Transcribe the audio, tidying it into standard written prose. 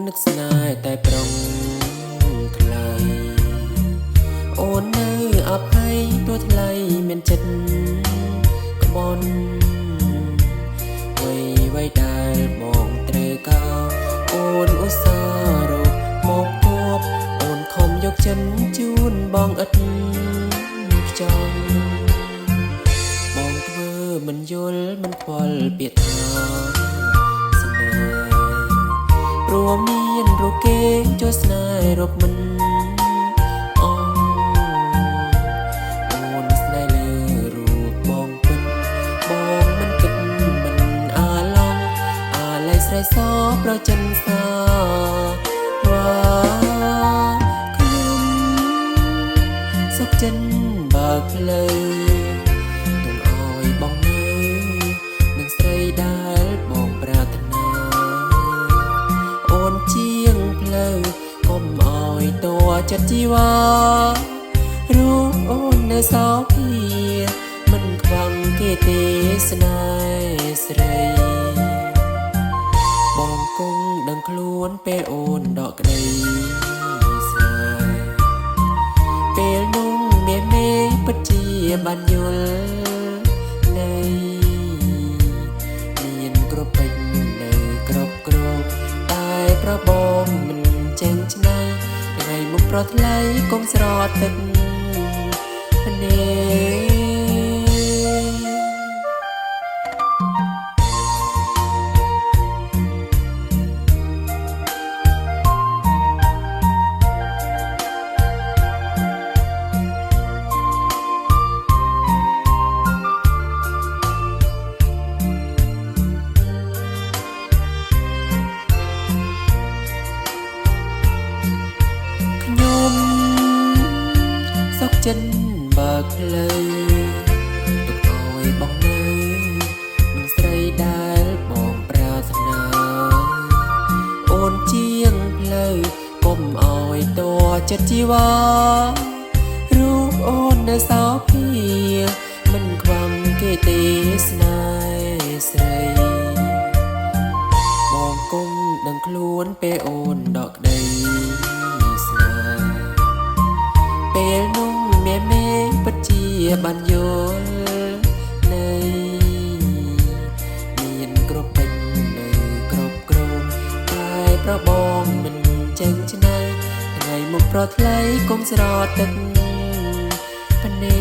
នឹកស្នេហ៍តែប្រុងថ្លៃអូននៅអភ័យទួថ្លៃមានចិត្តក្បន់អ្វីដែលបងត្រូវការអូនឧស្សាហ៍រកមកគប់អូនខំយកចិនជូនបងឥតខ្ចង់បងធ្វើមិនយល់មិនខ្វល់ពាក្យថាស្នេហ៍ព្រោះមានរូបគេចូលស្នេហ៍រកមិនអូនស្នេហ៍លើរូបបងពិតបងមិនគិតមិនអាឡងអាឡ័យស្រ័យសោប្រចិនសាវ៉ាខ្ញុំសុខចិនបើកផ្លូវទុំឲ្យបងនៅនឹងស្រីដែលបងប្រាថ្នាអូនជាងផ្លូវកុំឲ្យតួចិត្តជីវ៉ារូបអូននៅសោភាមិនខ្វាំងគេទេសនាស្រីបងគង់ដឹងខ្លួនពេលអូនដកក្ដីស្នេហ៍ពេលនោះមេពិតជាបានយល់នៃមានគ្រប់ពេញនៅគ្រប់តែប្របងមិនចេញឆ្នៃថ្ងៃមុខប្រថ្លៃកុំស្រត់ទឹកភ្នែកចិនបើកផ្លូវទុកឲ្យបងនៅនឹងស្រីដែលបងប្រាថ្នាអូនជាងផ្លូវកុំឲ្យតួចិត្តជីវ៉ារូបអូននៅសោភាមិនខ្វាំងគេទេសនាស្រីបងគង់ដឹងខ្លួនពេលអូនដកក្ដីស្នេហ៍ពេលនោះមេពិតជាបានយល់នៃមានគ្រប់ពេញនៅគ្រប់តែប្របងមិនចេញឆ្នៃថ្ងៃមុខប្រថ្លៃកុំស្រត់ទឹកភ្នែ